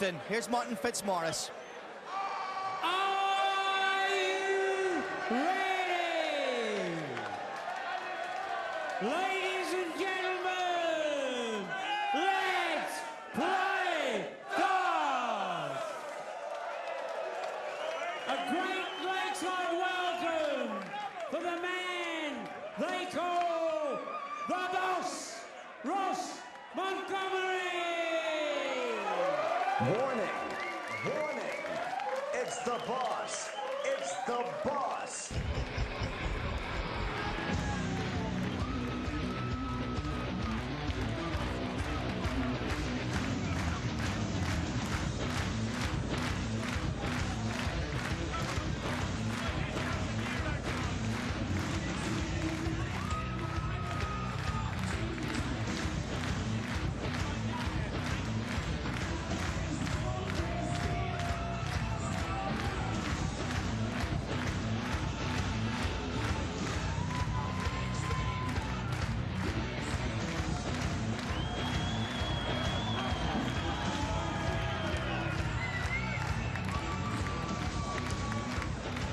Here's Martin Fitzmaurice. Are you ready? Ladies and gentlemen, let's play golf! A great lakeside welcome for the man they call the boss, Ross Montgomery! Warning, warning, it's the boss, it's the boss.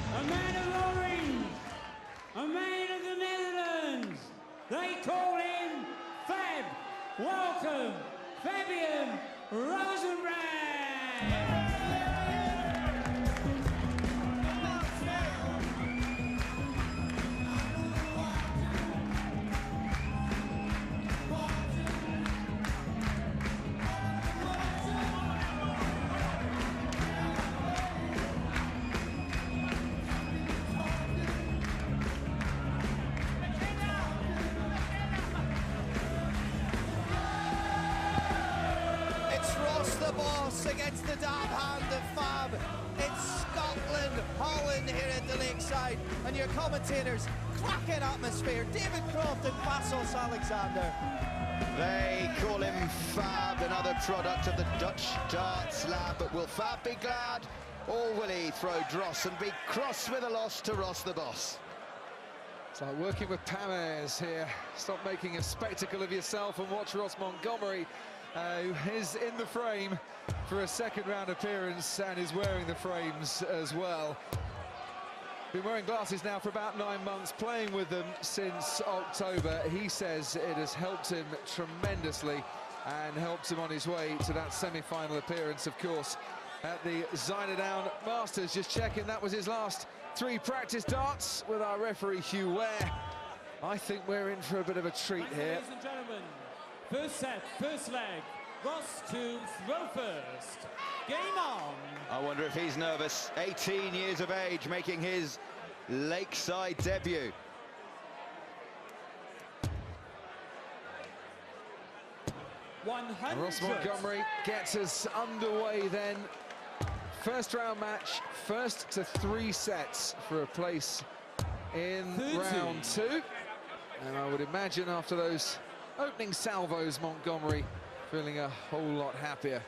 A man of orange, a man of the Netherlands. They call him Fab. Welcome, Fabian Roosenbrand. The boss against the damn hand of Fab. It's Scotland, Holland here at the lakeside, and your commentators, cracking atmosphere. David Croft and Vassos Alexander. They call him Fab, another product of the Dutch darts lab. But will Fab be glad, or will he throw dross and be cross with a loss to Ross the boss? It's like working with Pamez here. Stop making a spectacle of yourself and watch Ross Montgomery, who is in the frame for a second round appearance and is wearing the frames as well. Been wearing glasses now for about 9 months, playing with them since October. He says it has helped him tremendously and helped him on his way to that semi-final appearance, of course, at the Zyderdown Masters. Just checking, that was his last 3 practice darts with our referee Hugh Ware. I think we're in for a bit of a treat here. Ladies and gentlemen, first set, first leg, Ross to throw first. Game on. I wonder if he's nervous. 18 years of age, making his lakeside debut. Ross Montgomery gets us underway then. First round match, first to 3 sets for a place in 30. round 2. And I would imagine after those opening salvos, Montgomery feeling a whole lot happier.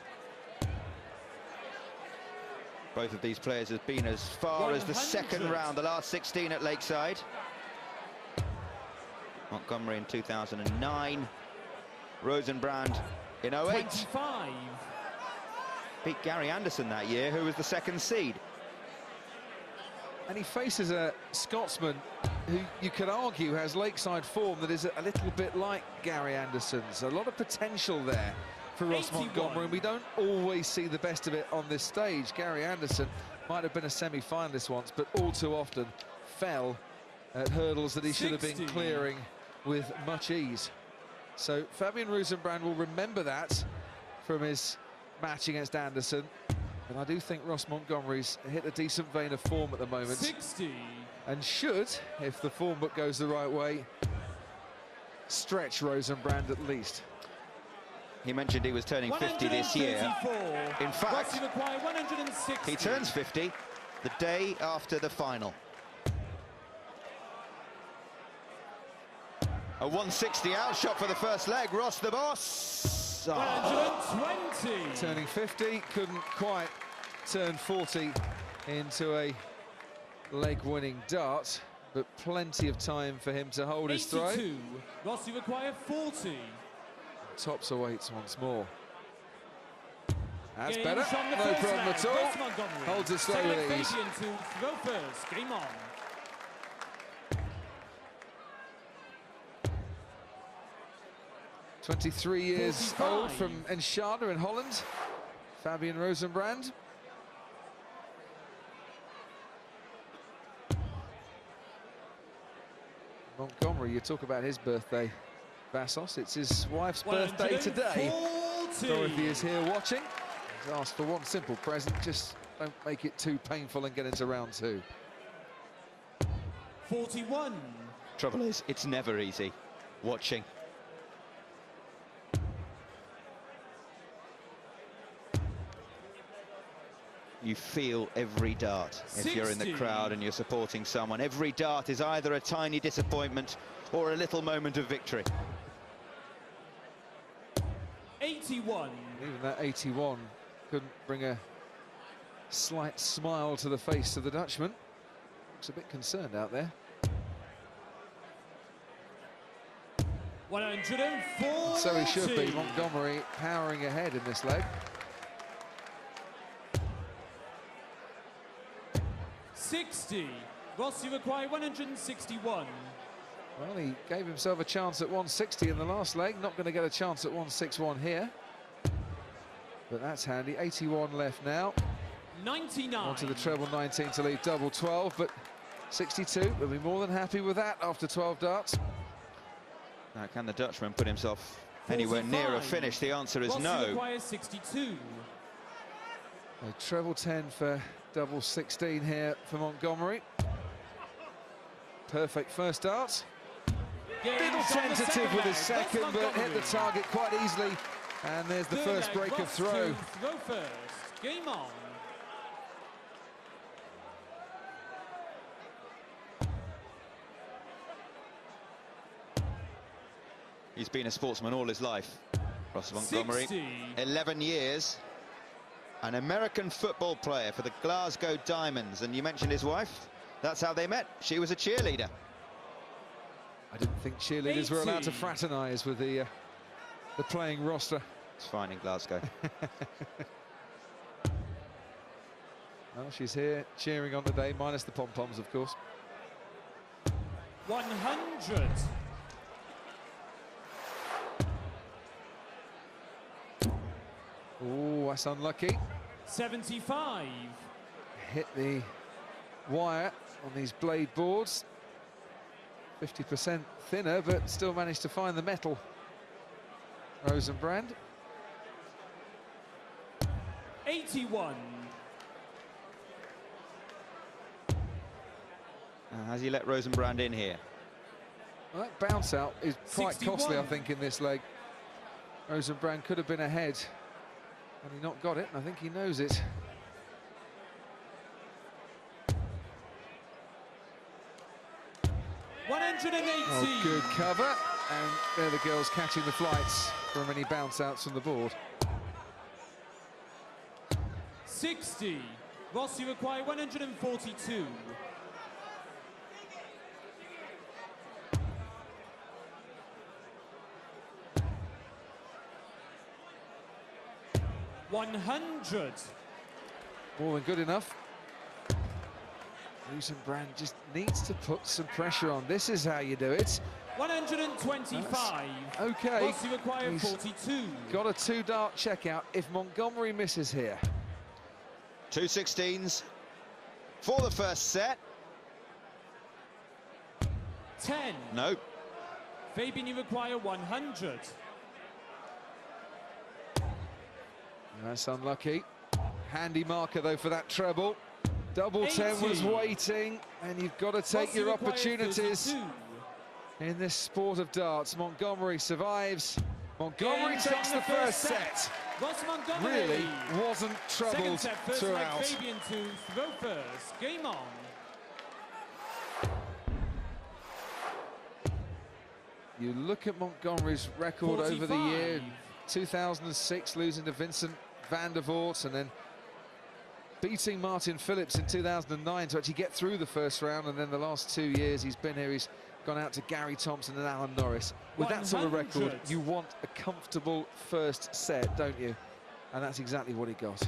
Both of these players have been as far as the second round, the last 16 at Lakeside. Montgomery in 2009, Roosenbrand in 08. 25. Beat Gary Anderson that year, who was the second seed. And he faces a Scotsman who you could argue has lakeside form that is a little bit like Gary Anderson's. A lot of potential there for Ross 81. Montgomery, and we don't always see the best of it on this stage. Gary Anderson might have been a semi-finalist once, but all too often fell at hurdles that he should have been 60. clearing with much ease. So Fabian Roosenbrand will remember that from his match against Anderson. And I do think Ross Montgomery's hit a decent vein of form at the moment. 60. And should, if the form book goes the right way, stretch Roosenbrand at least. He mentioned he was turning 50 this year. In fact, Rossi required 160. he turns 50 the day after the final. A 160 outshot for the first leg. Ross the boss. 120. Turning 50, couldn't quite turn 40 into a leg-winning dart, but plenty of time for him to hold his throw. 82. Rossi required 40. Tops awaits once more. That's Game better, from the no first problem leg. at all. Ross Montgomery. Holds it slow Select with ease. Fabian to throw first. Game on. "23 years 45. old from Enschede in Holland, Fabian Roosenbrand. Montgomery, you talk about his birthday, Vassos. It's his wife's birthday today. 140. Dorothy is here watching. He's asked for one simple present, just don't make it too painful and get into round 2. 41. Trouble is, it's never easy watching. You feel every dart if you're in the 60. crowd and you're supporting someone. Every dart is either a tiny disappointment or a little moment of victory. 81. Even that 81 couldn't bring a slight smile to the face of the Dutchman. Looks a bit concerned out there. 140. So he should be. Montgomery powering ahead in this leg. 60. Ross, you require 161. Well, he gave himself a chance at 160 in the last leg. Not going to get a chance at 161 here. But that's handy. 81 left now. 99. Onto the treble 19 to leave double 12, but 62. We'll be more than happy with that after 12 darts. Now, can the Dutchman put himself anywhere near a finish? The answer is Ross, you no. require 62. A treble 10 for double 16 here for Montgomery. Perfect first dart. Little tentative with his second, but hit the target quite easily. And there's the first break of throw. Throw first. Game on. He's been a sportsman all his life, Ross Montgomery. 60. 11 years. An American football player for the Glasgow Diamonds. And you mentioned his wife. That's how they met. She was a cheerleader. I didn't think cheerleaders were allowed to fraternise with the playing roster. It's fine in Glasgow. Well, she's here cheering on the day, minus the pom-poms, of course. 100. Oh, that's unlucky. 75. Hit the wire on these blade boards. 50% thinner, but still managed to find the metal. Roosenbrand. 81. Has he let Roosenbrand in here? Well, that bounce out is quite 61. costly, I think, in this leg. Roosenbrand could have been ahead, and he not got it, and I think he knows it. Oh, good cover, and there the girls catching the flights from any bounce outs from the board. 60. Ross, you require 142. $100. More than good enough. Roosenbrand just needs to put some pressure on. This is how you do it. 125. Okay. Ross, you require 42. Got a 2-dart checkout if Montgomery misses here. 2 16s for the first set. 10. No. Fabian, you require 100. That's unlucky. Handy marker, though, for that treble. Double 10 was 80. waiting, and you've got to take Ross, you your require opportunities 32. in this sport of darts. Montgomery survives. Montgomery Game takes from the first set. Ross Montgomery Really wasn't Second troubled set, first leg, throughout. Fabian to throw first. Game on. You look at Montgomery's record 45. over the year. 2006, losing to Vincent van der Voort, and then beating Martin Phillips in 2009 to actually get through the first round, and then the last 2 years he's been here, he's gone out to Gary Thompson and Alan Norris. With that sort of record, 100. you want a comfortable first set, don't you? and that's exactly what he got.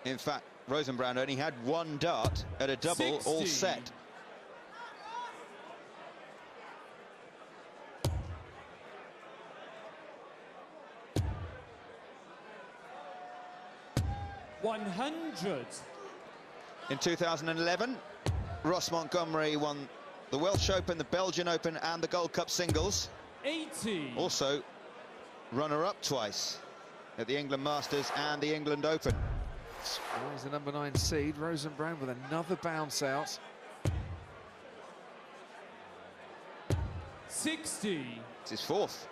In fact, Roosenbrand only had one dart at a double 60. all set. $100. In 2011, Ross Montgomery won the Welsh Open, the Belgian Open and the Gold Cup singles. 80. Also runner-up twice at the England Masters and the England Open. He's the number 9 seed, Roosenbrand, with another bounce out. 60. It's his fourth.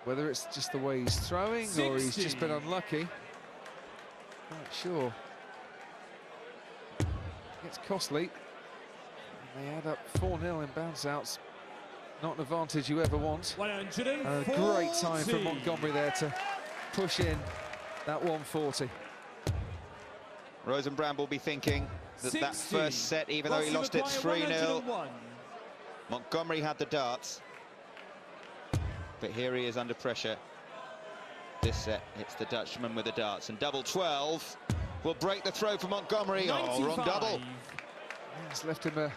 Whether it's just the way he's throwing 60. or he's just been unlucky, not sure. It's costly. And they add up 4-0 in bounce outs. Not an advantage you ever want. 140. And a great time for Montgomery there to push in that 140. Roosenbrand will be thinking that 60. that first set, even though he lost it 3-0, Montgomery had the darts. But here he is under pressure. This set hits the Dutchman with the darts, and double 12 will break the throw for Montgomery. 95. Oh, wrong double. Yeah, it's left him a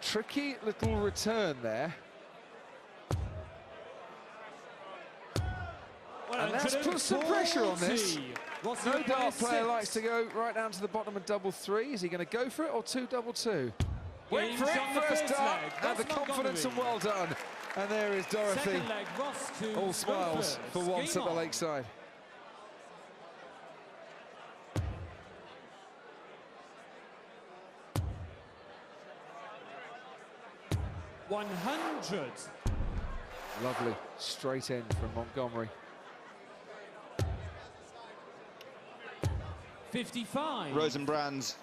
tricky little return there. And that's put some pressure on this. No dart player likes to go right down to the bottom of double 3. Is he going to go for it or 2 double 2? Went for it, first dart, and the confidence and well done. And there is Dorothy, all smiles for once at the Lakeside. $100. Lovely, straight in from Montgomery. 55. Roosenbrand's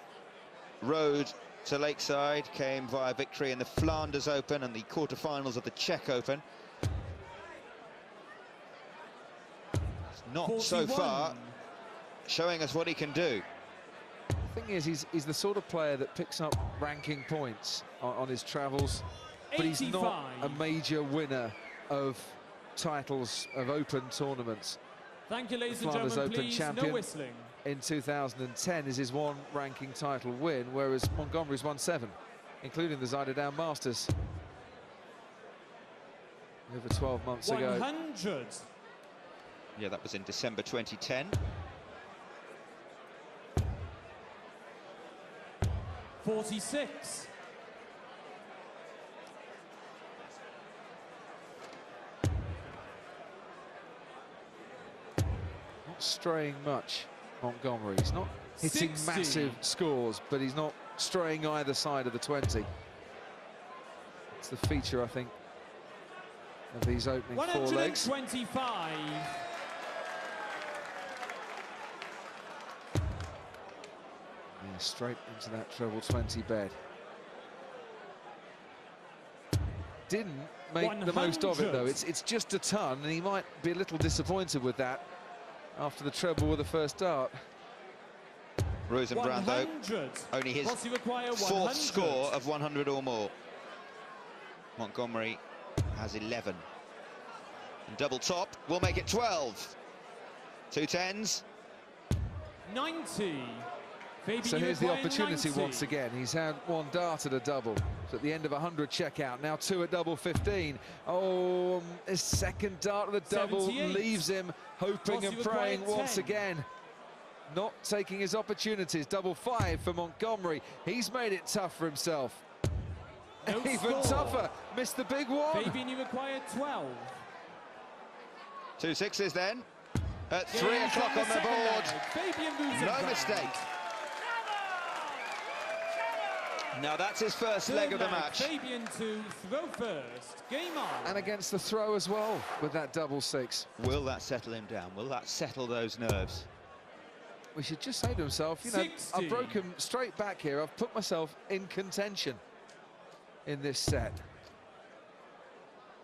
road to Lakeside came via victory in the Flanders Open and the quarterfinals of the Czech Open. It's not 41. so far showing us what he can do. The thing is, he's the sort of player that picks up ranking points on his travels, but he's not a major winner of titles of open tournaments. Thank you, ladies The and Flanders gentlemen, Open please, champion no whistling. in 2010 is his one ranking title win, whereas Montgomery's won 7, including the Zuidendam Masters over 12 months ago. 100. Yeah, that was in December 2010. 46. Not straying much, Montgomery. He's not hitting 60. massive scores, but he's not straying either side of the 20. It's the feature, I think, of these opening 4 legs. 125. Yeah, straight into that treble 20 bed. Didn't make the most of it, though. It's just a ton, and he might be a little disappointed with that after the treble with the first dart. Roosenbrand, though, only his 4th score of 100 or more. Montgomery has 11. And double top will make it 12. 2 10s. 90. So here's the opportunity once again. He's had 1 dart at a double. So at the end of 100 checkout, now 2 at double 15. Oh, his second dart of the double 78. leaves him hoping and praying once again. Not taking his opportunities. Double 5 for Montgomery. He's made it tough for himself. No Even score. tougher. Missed the big one. Fabian, you required 12. 2 6s then. At 3 o'clock on the board. No mistake. Now that's his first leg of the match. Fabian to throw first. Game on. And against the throw as well with that double 6. Will that settle him down? Will that settle those nerves? We should just say to himself, you know, 60. I've broken straight back here. I've put myself in contention in this set.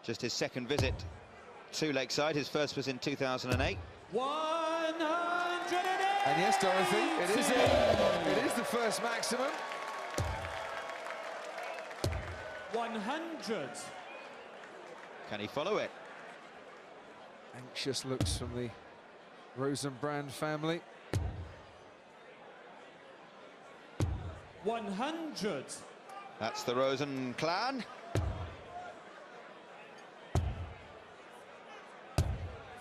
Just his second visit to Lakeside. His first was in 2008. 108. And yes, Dorothy, it is it. It is the first maximum. 100. Can he follow it? Anxious looks from the Roosenbrand family. 100. That's the Rosen clan.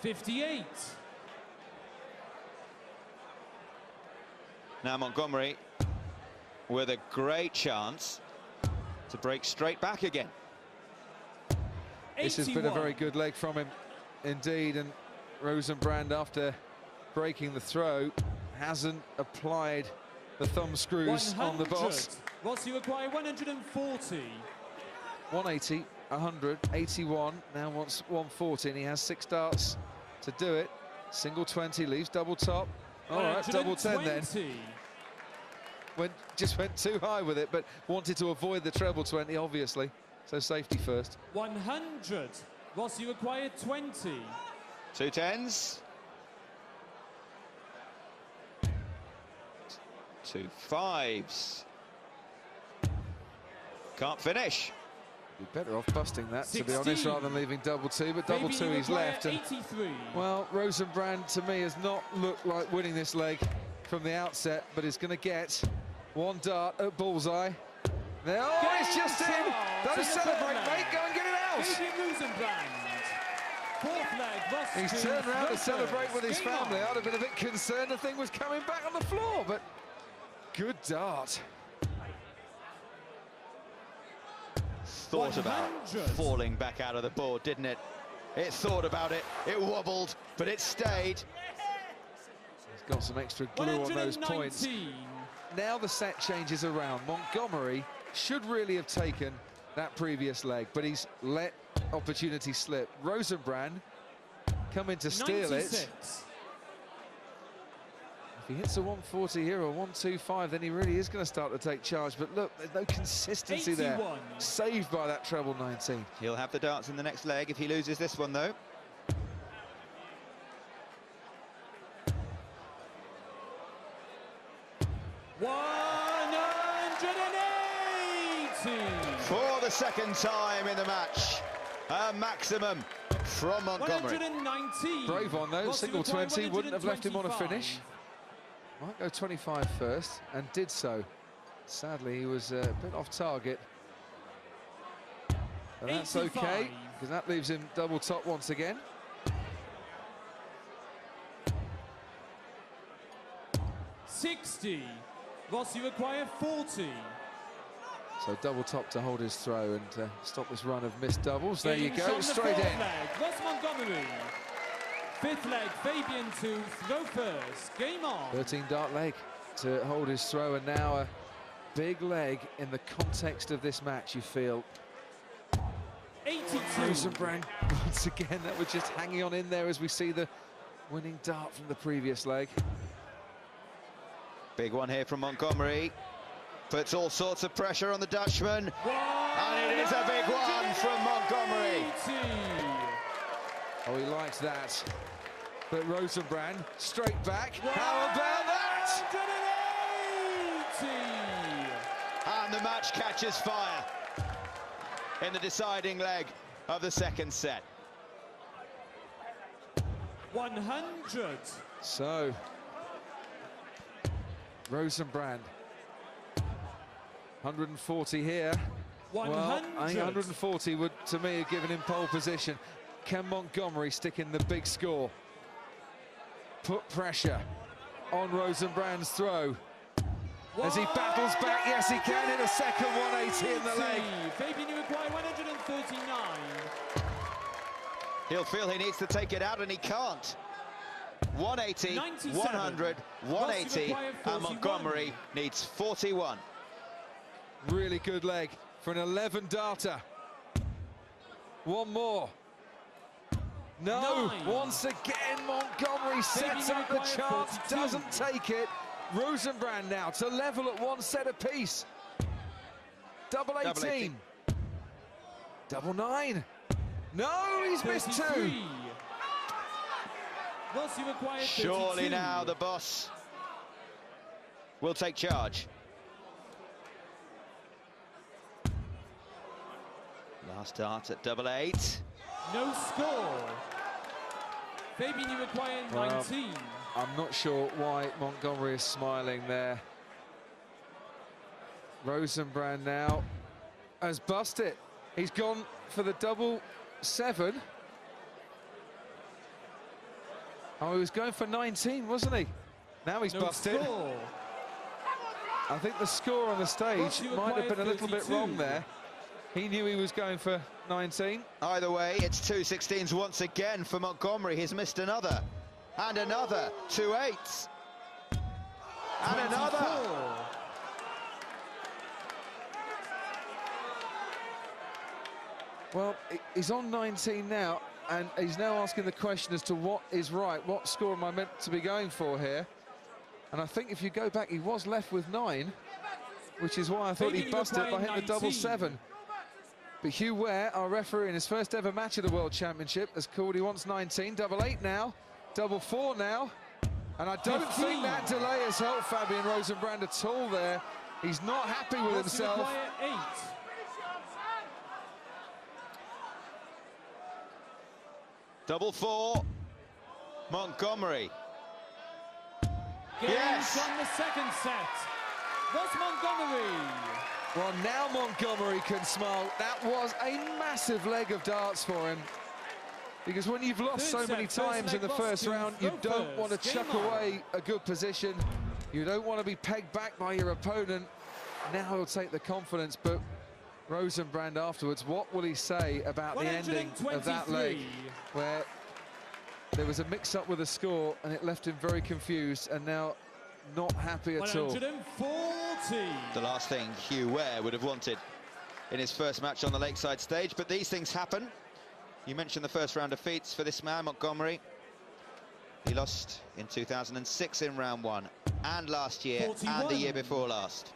58. Now Montgomery with a great chance to break straight back again. 81. This has been a very good leg from him indeed, and Roosenbrand, after breaking the throw, hasn't applied the thumb screws 100. on the boss. Rossi require 140. 180, 100, 81, now wants 140, and he has 6 darts to do it. Single 20, leaves double top. All right, double 10 then. Just went too high with it, but wanted to avoid the treble 20, obviously. So safety first. 100. Rossi required 20. 2 10s. 2 5s. Can't finish. Be better off busting that, 16. to be honest, rather than leaving double 2, but double 2 he's left. And, 83. well, Roosenbrand, to me, has not looked like winning this leg from the outset, but is going to get 1 dart at bullseye. There, oh, it's just in! Don't celebrate, mate, go and get it out! Roosenbrand. 4th leg, Ross. He's turned around to celebrate with his family. I'd have been a bit concerned the thing was coming back on the floor, but good dart. Thought about 100. falling back out of the board, didn't it? It thought about it, it wobbled, but it stayed. He's got some extra glue on those points. Now the set changes around. Montgomery should really have taken that previous leg, but he's let opportunity slip. Roosenbrand coming to steal 96. it. If he hits a 140 here or 125, then he really is going to start to take charge. But look, there's no consistency 81. there. Saved by that treble 19. He'll have the darts in the next leg if he loses this one, though. For the second time in the match, a maximum from Montgomery. 119. Brave on though, Rossi single required 20, wouldn't have left him on a 125. finish. Might go 25 first, and did so. Sadly, he was a bit off target. But that's 85. okay, because that leaves him double top once again. $60. Rossi require 40. So double top to hold his throw and stop this run of missed doubles. There you Games go, on the straight 4th in. leg, Ross Montgomery. 5th leg, Fabian to throw first. Game on. 13 dart leg to hold his throw, and now a big leg in the context of this match, you feel. 82. Roosenbrand, once again, that was just hanging on in there as we see the winning dart from the previous leg. Big one here from Montgomery. Puts all sorts of pressure on the Dutchman. And it is a big one from Montgomery. 180. Oh, he likes that. But Roosenbrand, straight back. How about that? 180. And the match catches fire in the deciding leg of the second set. 100. So, Roosenbrand, 140 here. 100. Well, I think 140 would, to me, have given him pole position. Can Montgomery stick in the big score? Put pressure on Roosenbrand's throw. As he battles back, yes, he can hit a second 180 in the leg. Fabian, you require 139. He'll feel he needs to take it out, and he can't. 180, 97. 100, 180, required and Montgomery needs 41. Really good leg for an 11 darter. One more. No, 9. once again Montgomery sets up the chance, doesn't take it. Roosenbrand now to level at 1 set apiece. Double 18. Double 9. No, he's missed 2. 33. Rossi required 32. Surely now the boss will take charge. Last dart at double 8. No score. Fabian, you require 19. I'm not sure why Montgomery is smiling there. Roosenbrand now has bust it. He's gone for the double 7. Oh, he was going for 19, wasn't he? Now he's busted. Score. I think the score on the stage might have been a little bit wrong there. He knew he was going for 19. Either way, it's 2 16s once again for Montgomery. He's missed another. And another. 2 8s. And 24. another. Well, he's on 19 now, and he's now asking the question as to what is right. What score am I meant to be going for here? And I think if you go back, he was left with 9, which is why I thought he busted by hitting the double 7. But Hugh Ware, our referee in his first ever match of the World Championship, has called he wants 19, double 8 now, double 4 now. And I don't think that delay has helped Fabian Roosenbrand at all there. He's not happy with himself. 8. Double 4. Montgomery. Game Yes. from the second set. Ross Montgomery. Well, now Montgomery can smile. That was a massive leg of darts for him. Because when you've lost so many times in the first round, you don't want to chuck away a good position. You don't want to be pegged back by your opponent. Now he'll take the confidence, but Roosenbrand afterwards, what will he say about the ending of that leg, where there was a mix-up with the score and it left him very confused and now not happy at all. 140. The last thing Hugh Ware would have wanted in his first match on the Lakeside stage, but these things happen. You mentioned the first round defeats for this man, Montgomery. He lost in 2006 in round 1, and last year, 41. and the year before last.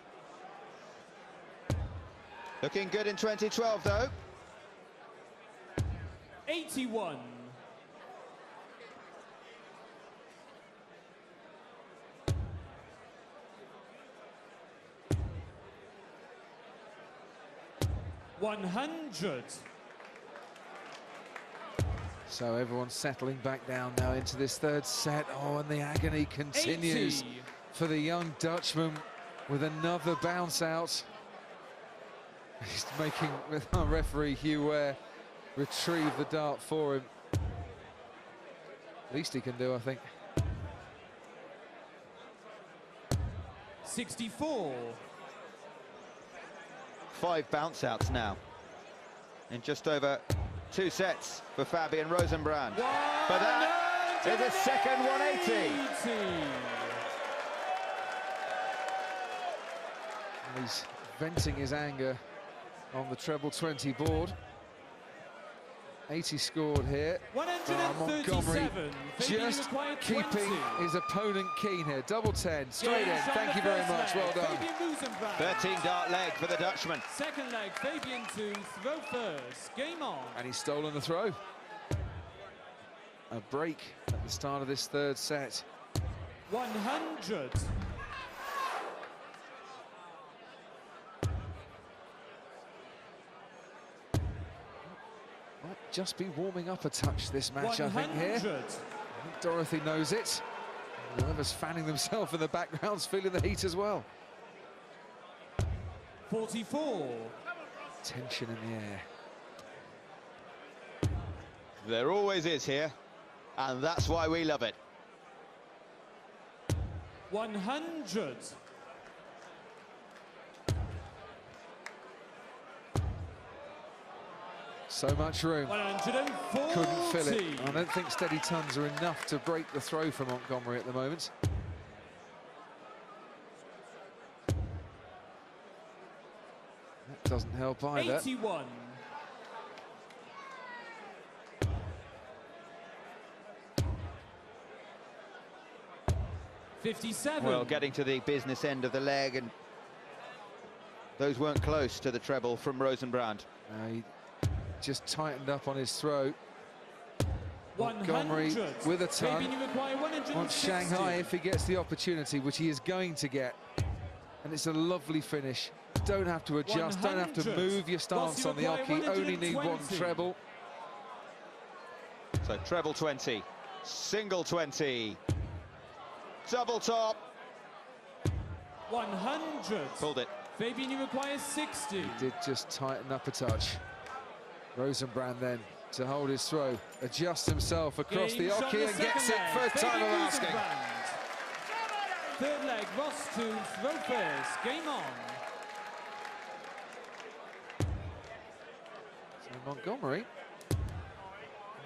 Looking good in 2012, though. 81. $100. So everyone's settling back down now into this third set. Oh, and the agony continues 80. for the young Dutchman with another bounce out. He's making, with our referee Hugh Ware, retrieve the dart for him. Least he can do, I think. 64. 5 bounce outs now in just over 2 sets for Fabian Roosenbrand. But that is a second 180. He's venting his anger on the treble 20 board. 80 scored here. Montgomery just keeping his opponent keen here. Double 10, straight in. Thank you very much, well done. 13 dart leg for the Dutchman. Second leg, Fabian to throw first. Game on. And he's stolen the throw. A break at the start of this third set. 100. Might just be warming up a touch this match, 100. I think, here. I think Dorothy knows it. Whoever's fanning themselves in the background's feeling the heat as well. 44. Tension in the air. There always is here, and that's why we love it. 100. So much room. 140. Couldn't fill it. I don't think steady tons are enough to break the throw for Montgomery at the moment. That doesn't help either. 81. $57. Well, getting to the business end of the leg, and those weren't close to the treble from Roosenbrand. He just tightened up on his throw. 100. Montgomery with a ton. Fabian, you require 160. Wants Shanghai if he gets the opportunity, which he is going to get. And it's a lovely finish. Don't have to adjust, don't have to 100. move your stance on the oche. Only need 1 treble. So treble 20, single 20, double top. 100. Pulled it. Fabian, you require 60. He did just tighten up a touch. Roosenbrand then to hold his throw, adjust himself across Game the shot hockey the and gets second it leg. first time of Fabian asking. Roosenbrand. Third leg, Ross to throw first. Game on. So Montgomery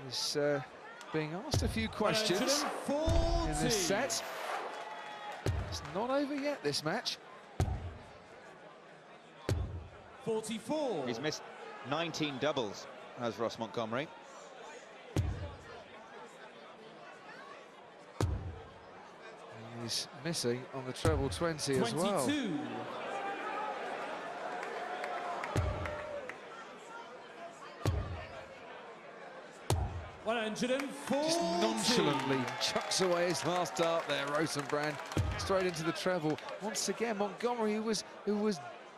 is being asked a few questions 140. in this set. It's not over yet, this match. 44. He's missed 19 doubles, has Ross Montgomery. He's missing on the treble 20 as well. 22. Just nonchalantly chucks away his last dart there, Roosenbrand, straight into the treble. Once again, Montgomery, who was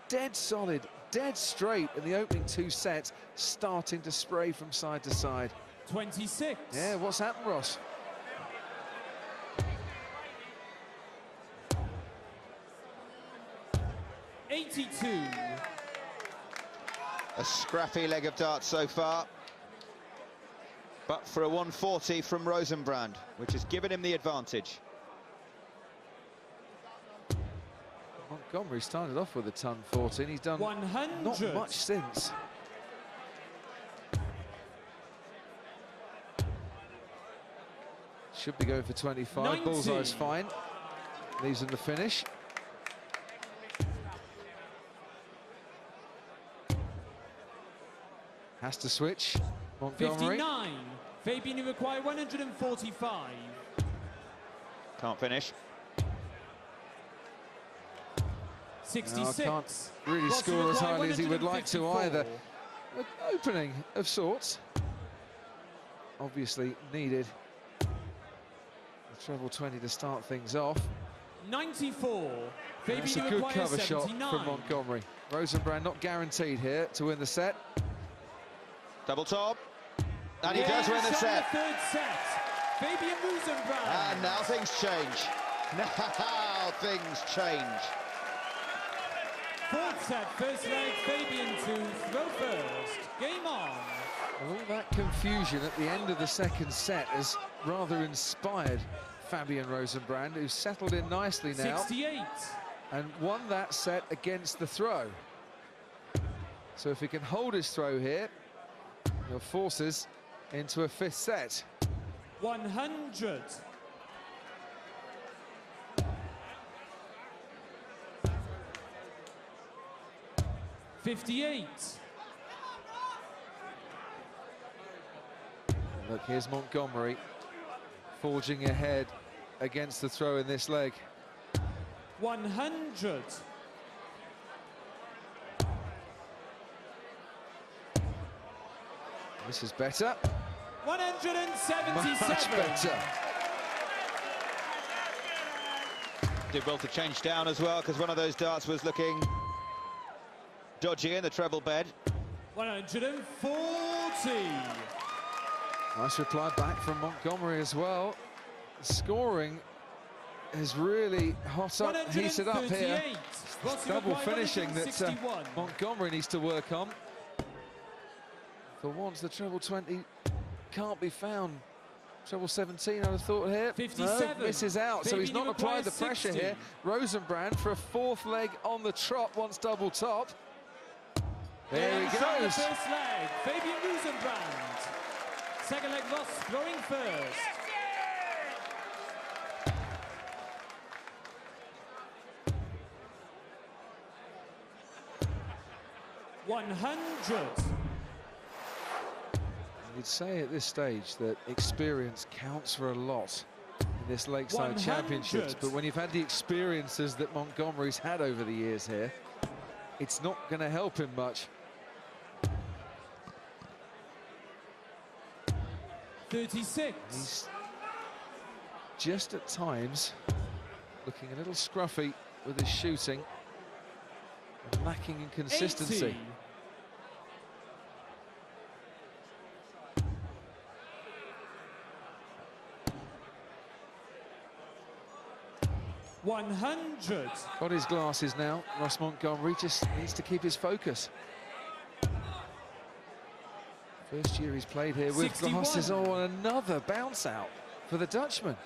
dead solid, dead straight in the opening two sets, starting to spray from side to side. 26. Yeah, what's happened, Ross? A scrappy leg of darts so far, but for a 140 from Roosenbrand, which has given him the advantage. Montgomery started off with a ton 14. He's done 100. not much since. Should be going for 25. 90. Bullseye's fine. Leaves him the finish. Has to switch. Montgomery. 59. Fabian, you require 145. Can't finish. 66. No, can't really Ross, you score as require highly as he would like to 154. either. An opening of sorts. Obviously needed. The treble 20 to start things off. 94. Fabian, That's a you good require cover 79. shot from Montgomery. Roosenbrand not guaranteed here to win the set. Double top. And he Yeah, does win the shot set. The third set. Fabian Roosenbrand. And now things change. Now things change. Fourth set, first leg, Fabian to throw first. Game on. All that confusion at the end of the second set has rather inspired Fabian Roosenbrand, who's settled in nicely now 68. and won that set against the throw. So if he can hold his throw here, he'll force us into a fifth set. 100. $58. Look, here's Montgomery forging ahead against the throw in this leg. 100. This is better. 177. Much better. Did well to change down as well, because one of those darts was looking dodgy in the treble bed. 140. Nice reply back from Montgomery as well. Scoring is really heated up here. It's double finishing that Montgomery needs to work on. For once, the treble 20 can't be found. Treble 17, I'd have thought here. 57. No, misses out, so he's not applied the pressure 60. here. Roosenbrand for a fourth leg on the trot, once double top. There he The goes. first leg, Fabian Roosenbrand. Second leg, Ross throwing first. $100. You'd say at this stage that experience counts for a lot in this Lakeside 100. Championships, but when you've had the experiences that Montgomery's had over the years here, it's not going to help him much. 36. He's just at times looking a little scruffy with his shooting and lacking in consistency. 80. 100. Got his glasses now. Ross Montgomery just needs to keep his focus. First year he's played here with 61. glasses on. Another bounce out for the Dutchman.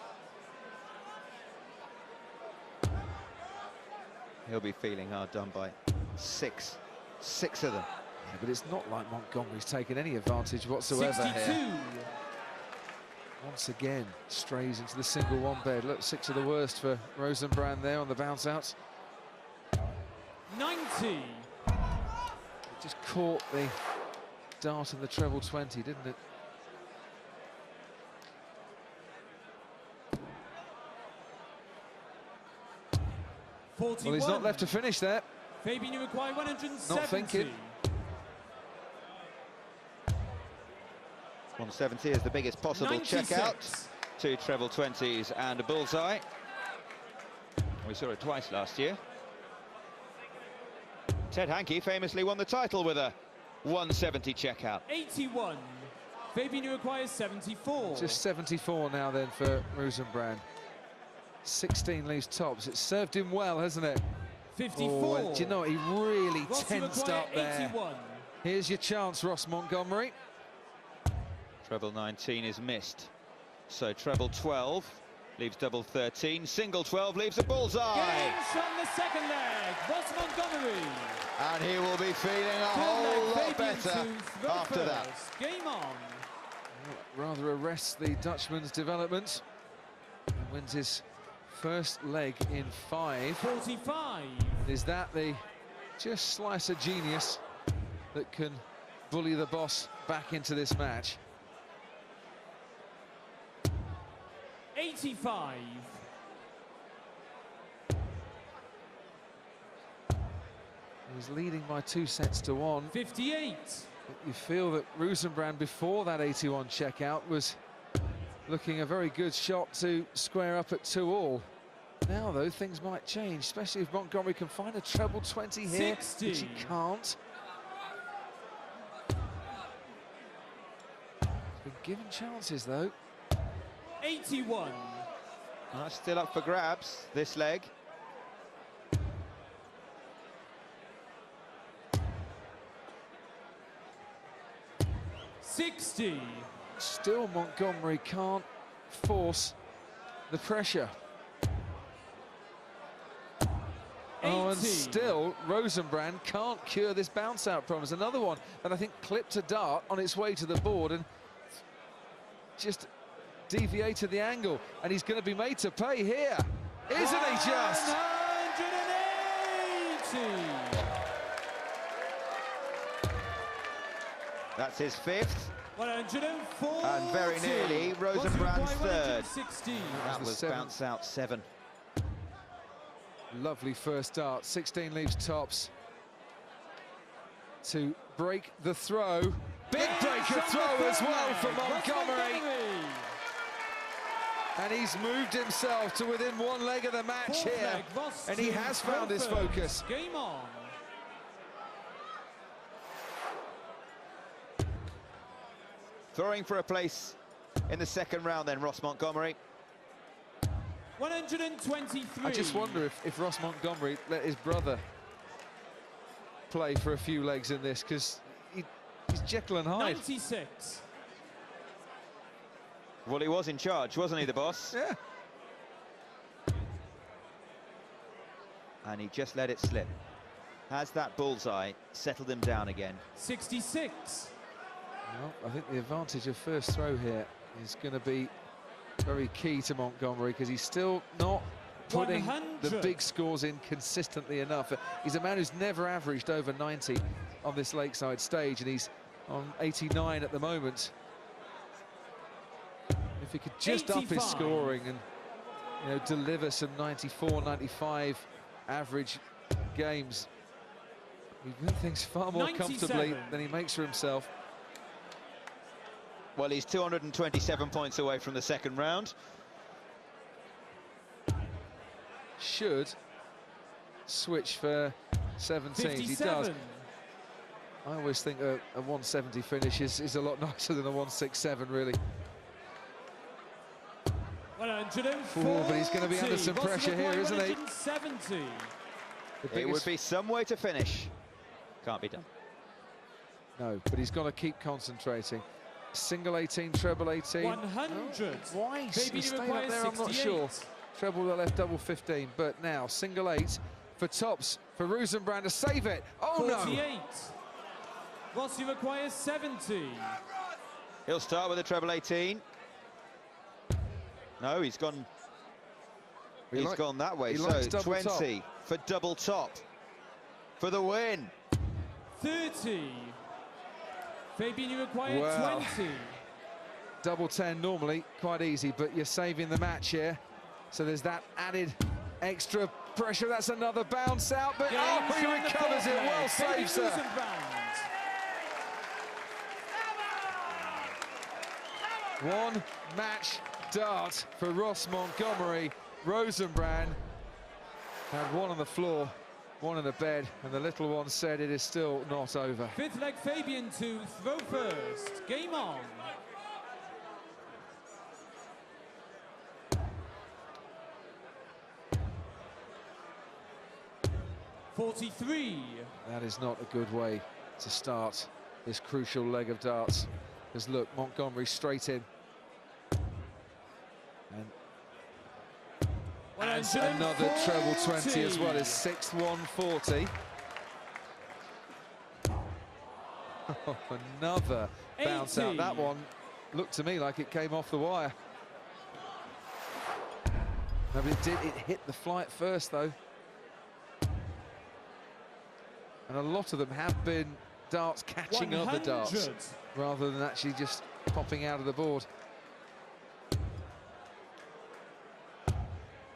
He'll be feeling hard done by six of them. Yeah, but it's not like Montgomery's taken any advantage whatsoever 62. here. Once again, strays into the single one bed. Look, 6 of the worst for Roosenbrand there on the bounce outs. 90. It just caught the dart in the treble 20, didn't it? Well, he's not left to finish there. Fabian, you require 170. Not thinking. 170 is the biggest possible 96. checkout. 2 treble 20s and a bullseye. We saw it twice last year. Ted Hankey famously won the title with a 170 checkout. 81. Fabian, you require 74. Just 74 now then for Roosenbrand. 16 leaves tops. It's served him well, hasn't it? 54. Oh, do you know, he really Ross, you tensed require up there. 81. Here's your chance, Ross Montgomery. Treble 19 is missed. So treble 12 leaves double 13. Single 12 leaves a bullseye. Gains from the second leg. Ross Montgomery. And he will be feeling a Third whole leg, lot Fabian better to throw after that. first. Game on. Rather arrests the Dutchman's development. And wins his first leg in 5. 45. Is that the just slicer genius that can bully the boss back into this match? 85. He's leading by 2 sets to 1. 58. You feel that Roosenbrand, before that 81 checkout, was looking a very good shot to square up at 2-all. Now, though, things might change, especially if Montgomery can find a treble 20 here, 60. which he can't. He's been given chances, though. 81. That's still up for grabs, this leg. $60. Still, Montgomery can't force the pressure. Oh, and 80. still, Roosenbrand can't cure this bounce-out problem. There's another one that I think clipped a dart on its way to the board and just deviated the angle, and he's going to be made to pay here, isn't he just? 180. That's his 5th. 140. And very nearly Roosenbrand's 3rd. 116. That the was 7th. bounce out 7. Lovely first dart, 16 leaves tops to break the throw. Big breaker throw as well from Montgomery. And he's moved himself to within 1 leg of the match Fourth here. leg, Ross And he to has found his throw focus. first. Game on. Throwing for a place in the second round then, Ross Montgomery. 123. I just wonder if Ross Montgomery let his brother play for a few legs in this, because he's Jekyll and Hyde. 96. Well, he was in charge, wasn't he, the boss? Yeah. And he just let it slip. Has that bullseye settled him down again? 66. Well, I think the advantage of first throw here is going to be very key to Montgomery, because he's still not putting 100. the big scores in consistently enough. He's a man who's never averaged over 90 on this Lakeside stage, and he's on 89 at the moment. If he could just up his 85. scoring and, you know, deliver some 94, 95 average games, he win things far more 97. comfortably than he makes for himself. Well, he's 227 points away from the second round. Should switch for 17s. 57. He does. I always think a 170 finish is a lot nicer than a 167, really. 140. Ooh, but he's going to be under some pressure here, isn't he? 170. It would be some way to finish. Can't be done. No, but he's got to keep concentrating. Single 18, treble 18. 100. Oh, why he stayed up requires there, I'm not 68. sure. Treble the left, double 15. But now, single 8 for tops for Roosenbrand to save it. Oh, 48. no! Rossi requires 70. He'll start with a treble 18. No, he's gone. He's gone that way. So 20 for double top for the win. 30. Fabian requires 20. Double 10 normally quite easy, but you're saving the match here. So there's that added extra pressure. That's another bounce out, but he recovers it. Well saved, sir. One match dart for Ross Montgomery. Roosenbrand had one on the floor, one in the bed, and the little one said it is still not over. Fifth leg Fabian to throw first. Game on. .43. That is not a good way to start this crucial leg of darts. Because look, Montgomery straight in. And another treble 20 as well as 6th 140. Oh, another bounce 80. out. That one looked to me like it came off the wire. No, but it did. It hit the flight first, though. And a lot of them have been darts catching 100. other darts rather than actually just popping out of the board.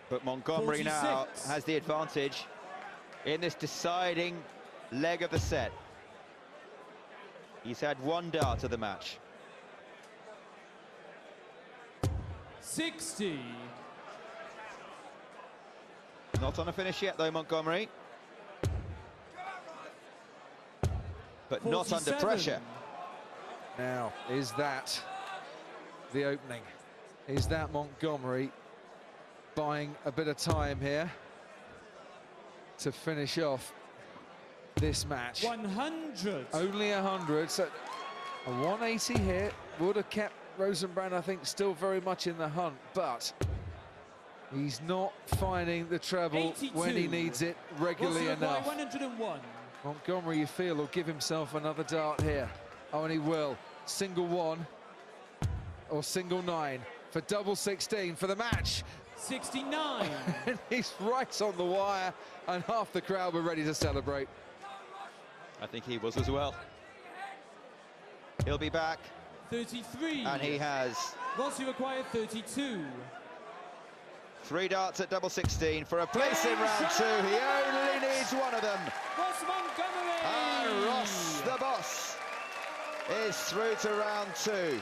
But Montgomery 46. now has the advantage in this deciding leg of the set. He's had one dart of the match. 60. Not on a finish yet, though, Montgomery. But 47. not under pressure. Now, is that the opening? Is that Montgomery buying a bit of time here to finish off this match? 100. Only 100, so a 180 here would have kept Roosenbrand, I think, still very much in the hunt, but he's not finding the treble 82. when he needs it regularly enough. 101. Montgomery, you feel, will give himself another dart here. Oh, and he will. Single 1 or single 9 for double 16 for the match. 69. And he's right on the wire, and half the crowd were ready to celebrate. I think he was as well. He'll be back. 33. And he has. Rossi required 32. 3 darts at double 16 for a place in round 2. He only needs one of them. Ross Montgomery. And Ross, the boss, is through to round 2.